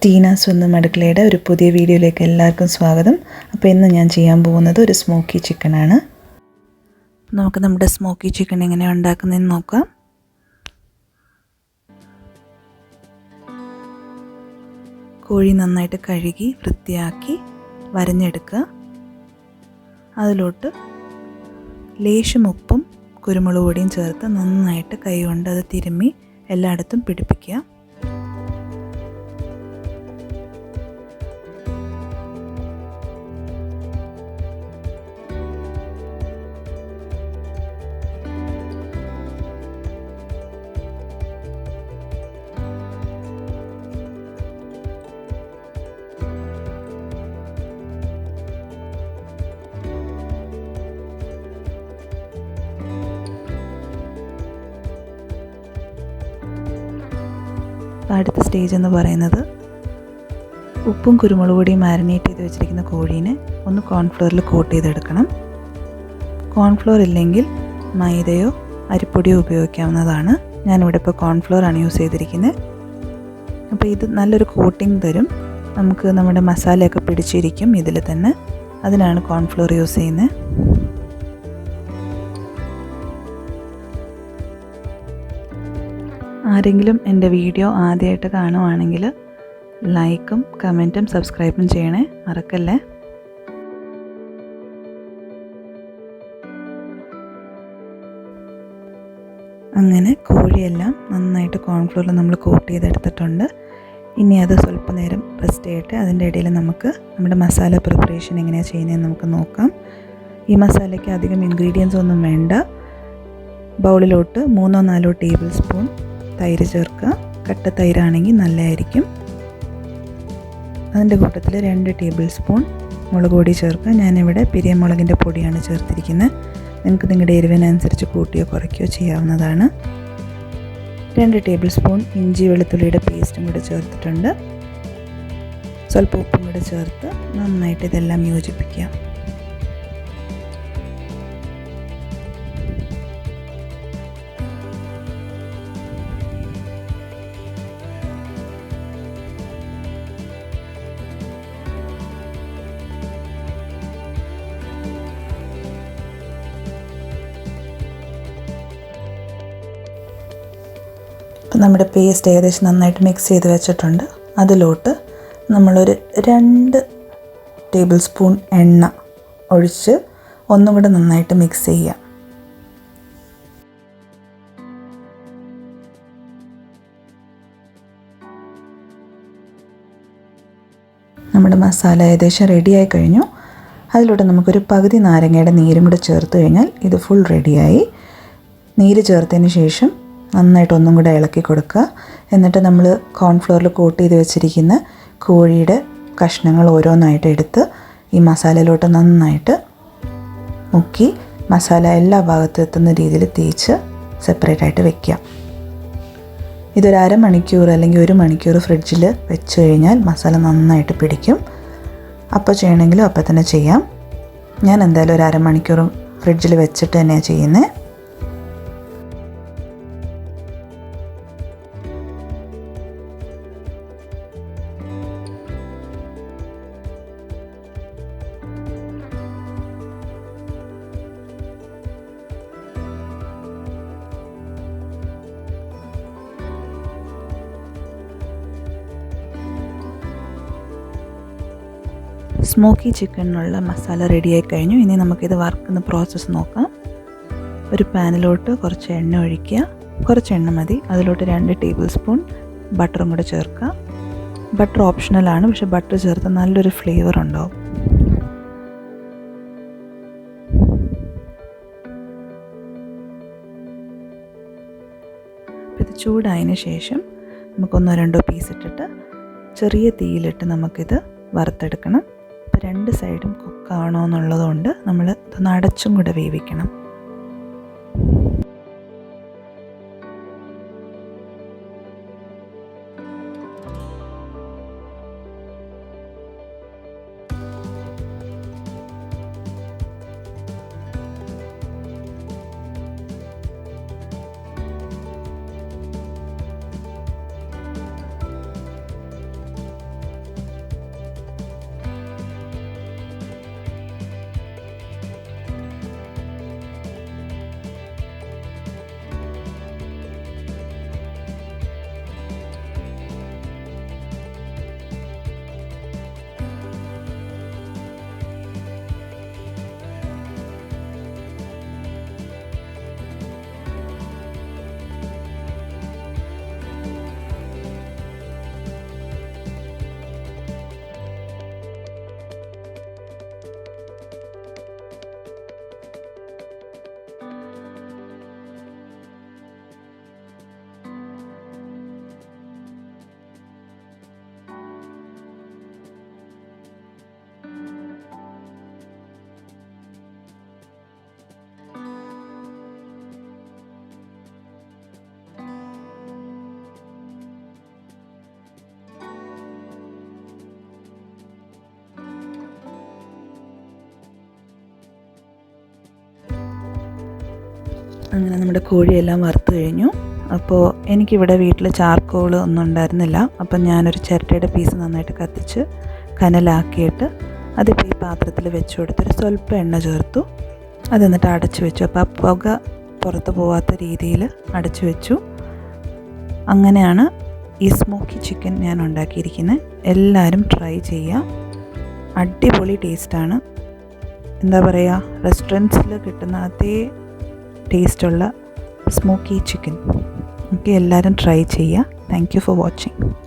Teena's സ്വന്തം അടുക്കളയുടെ ഒരു പുതിയ വീഡിയോയിലേക്ക് എല്ലാവർക്കും സ്വാഗതം. അപ്പോൾ ഇന്ന് ഞാൻ ചെയ്യാൻ പോകുന്നത് ഒരു സ്മോക്കി ചിക്കനാണ്. നമുക്ക് നമ്മുടെ സ്മോക്കി ചിക്കൻ എങ്ങനെയാണ് ഉണ്ടാക്കുന്നതെന്ന് നോക്കാം. കോഴി നന്നായിട്ട് കഴുകി വൃത്തിയാക്കി വരഞ്ഞെടുക്കുക. അതിലോട്ട് ലേശം ഉപ്പും കുരുമുളക് പൊടിയും ചേർത്ത് നന്നായിട്ട് കൈ കൊണ്ട് അത് തിരുമ്മി എല്ലായിടത്തും പിടിപ്പിക്കുക. അടുത്ത സ്റ്റേജ് എന്ന് പറയുന്നത് ഉപ്പും കുരുമുളക് പൊടിയും മാരിനേറ്റ് ചെയ്ത് വെച്ചിരിക്കുന്ന കോഴീനെ ഒന്ന് കോൺഫ്ലോറിൽ കോട്ട് ചെയ്തെടുക്കണം. കോൺഫ്ലോർ ഇല്ലെങ്കിൽ മൈദയോ അരിപ്പൊടിയോ ഉപയോഗിക്കാവുന്നതാണ്. ഞാനിവിടെ ഇപ്പോൾ കോൺഫ്ലോറാണ് യൂസ് ചെയ്തിരിക്കുന്നത്. അപ്പോൾ ഇത് നല്ലൊരു കോട്ടിംഗ് തരും. നമുക്ക് നമ്മുടെ മസാലയൊക്കെ പിടിച്ചിരിക്കും ഇതിൽ തന്നെ. അതിനാണ് കോൺഫ്ലോർ യൂസ് ചെയ്യുന്നത്. ആരെങ്കിലും എൻ്റെ വീഡിയോ ആദ്യമായിട്ട് കാണുവാണെങ്കിൽ ലൈക്കും കമൻറ്റും സബ്സ്ക്രൈബും ചെയ്യണേ, മറക്കല്ലേ. അങ്ങനെ കോഴിയെല്ലാം നന്നായിട്ട് കോൺഫ്ലോറിൽ നമ്മൾ കോട്ട് ചെയ്തെടുത്തിട്ടുണ്ട്. ഇനി അത് സ്വല്പ നേരം റെസ്റ്റ് ചെയ്യട്ടെ. അതിൻ്റെ ഇടയിൽ നമുക്ക് നമ്മുടെ മസാല പ്രിപ്പറേഷൻ എങ്ങനെയാണ് ചെയ്യുന്നതെന്ന് നമുക്ക് നോക്കാം. ഈ മസാലയ്ക്ക് അധികം ഇൻഗ്രീഡിയൻസ് ഒന്നും വേണ്ട. ബൗളിലോട്ട് 3-4 ടേബിൾ സ്പൂൺ തൈര് ചേർക്കുക. കട്ട തൈരാണെങ്കിൽ നല്ലതായിരിക്കും. അതിൻ്റെ കൂട്ടത്തിൽ 2 ടേബിൾ സ്പൂൺ മുളക് പൊടി ചേർക്കുക. ഞാനിവിടെ പിരിയമുളകിൻ്റെ പൊടിയാണ് ചേർത്തിരിക്കുന്നത്. നിങ്ങൾക്ക് നിങ്ങളുടെ എരിവിനനുസരിച്ച് കൂട്ടിയോ കുറയ്ക്കുകയോ ചെയ്യാവുന്നതാണ്. 2 ടേബിൾ സ്പൂൺ ഇഞ്ചി വെളുത്തുള്ളിയുടെ പേസ്റ്റും കൂടെ ചേർത്തിട്ടുണ്ട്. സ്വല്പം ഉപ്പും കൂടെ ചേർത്ത് നന്നായിട്ട് ഇതെല്ലാം യോജിപ്പിക്കുക. നമ്മുടെ പേസ്റ്റ് ഏകദേശം നന്നായിട്ട് മിക്സ് ചെയ്ത് വെച്ചിട്ടുണ്ട്. അതിലോട്ട് നമ്മളൊരു 2 ടേബിൾ സ്പൂൺ എണ്ണ ഒഴിച്ച് ഒന്നും കൂടെ നന്നായിട്ട് മിക്സ് ചെയ്യുക. നമ്മുടെ മസാല ഏകദേശം റെഡിയായി കഴിഞ്ഞു. അതിലോട്ട് നമുക്കൊരു പകുതി നാരങ്ങയുടെ നീരും കൂടെ ചേർത്ത് കഴിഞ്ഞാൽ ഇത് ഫുൾ റെഡിയായി. നീര് ചേർത്തതിന് ശേഷം നന്നായിട്ട് ഒന്നും കൂടെ ഇളക്കി കൊടുക്കുക. എന്നിട്ട് നമ്മൾ കോൺഫ്ലോറിൽ കോട്ട് ചെയ്ത് വെച്ചിരിക്കുന്ന കോഴിയുടെ കഷ്ണങ്ങൾ ഓരോന്നായിട്ട് എടുത്ത് ഈ മസാലയിലോട്ട് നന്നായിട്ട് മുക്കി മസാല എല്ലാ ഭാഗത്തും എത്തുന്ന രീതിയിൽ തേച്ച് സെപ്പറേറ്റ് ആയിട്ട് വെക്കുക. ഇതൊരു അരമണിക്കൂർ അല്ലെങ്കിൽ 1 മണിക്കൂർ ഫ്രിഡ്ജിൽ വെച്ച് കഴിഞ്ഞാൽ മസാല നന്നായിട്ട് പിടിക്കും. അപ്പോൾ ചെയ്യണമെങ്കിലും അപ്പോൾ തന്നെ ചെയ്യാം. ഞാൻ എന്തായാലും ഒരു അരമണിക്കൂർ ഫ്രിഡ്ജിൽ വെച്ചിട്ട് തന്നെയാണ് ചെയ്യുന്നത്. സ്മോക്കി ചിക്കനുള്ള മസാല റെഡിയായി കഴിഞ്ഞു. ഇനി നമുക്കിത് വറുക്കുന്ന പ്രോസസ്സ് നോക്കാം. ഒരു പാനിലോട്ട് കുറച്ച് എണ്ണ ഒഴിക്കുക. കുറച്ച് എണ്ണ മതി. അതിലോട്ട് 2 ടേബിൾ സ്പൂൺ ബട്ടറും കൂടെ ചേർക്കുക. ബട്ടർ ഓപ്ഷണലാണ്, പക്ഷേ ബട്ടർ ചേർത്ത് നല്ലൊരു ഫ്ലേവർ ഉണ്ടാവും. ഇത് ചൂടായതിന് ശേഷം നമുക്കൊന്നോ 2 പീസ് ഇട്ടിട്ട് ചെറിയ തീയിലിട്ട് നമുക്കിത് വറുത്തെടുക്കണം. അപ്പോൾ 2 സൈഡും കുക്കാണോ എന്നുള്ളതുകൊണ്ട് നമ്മൾ ഇതൊന്ന് അടച്ചും കൂടെ വേവിക്കണം. അങ്ങനെ നമ്മുടെ കോഴിയെല്ലാം വറുത്ത് കഴിഞ്ഞു. അപ്പോൾ എനിക്കിവിടെ വീട്ടിൽ ചാർക്കോൾ ഒന്നും ഉണ്ടായിരുന്നില്ല. അപ്പം ഞാനൊരു ചിരട്ടയുടെ പീസ് നന്നായിട്ട് കത്തിച്ച് കനലാക്കിയിട്ട് അതിപ്പോൾ ഈ പാത്രത്തിൽ വെച്ച് കൊടുത്തൊരു സ്വല്പം എണ്ണ ചേർത്തു. അത് എന്നിട്ട് അടച്ചു വെച്ചു. അപ്പോൾ ആ പുക പുറത്ത് പോകാത്ത രീതിയിൽ അടച്ചു വെച്ചു. അങ്ങനെയാണ് ഈ സ്മോക്കി ചിക്കൻ ഞാൻ ഉണ്ടാക്കിയിരിക്കുന്നത്. എല്ലാവരും ട്രൈ ചെയ്യുക. അടിപൊളി ടേസ്റ്റാണ്. എന്താ പറയുക, റെസ്റ്റോറൻറ്റ്സിൽ കിട്ടുന്ന അതേ ടേസ്റ്റുള്ള സ്മോക്കി ചിക്കൻ. ഓക്കെ, എല്ലാവരും ട്രൈ ചെയ്യുക. Thank you for watching.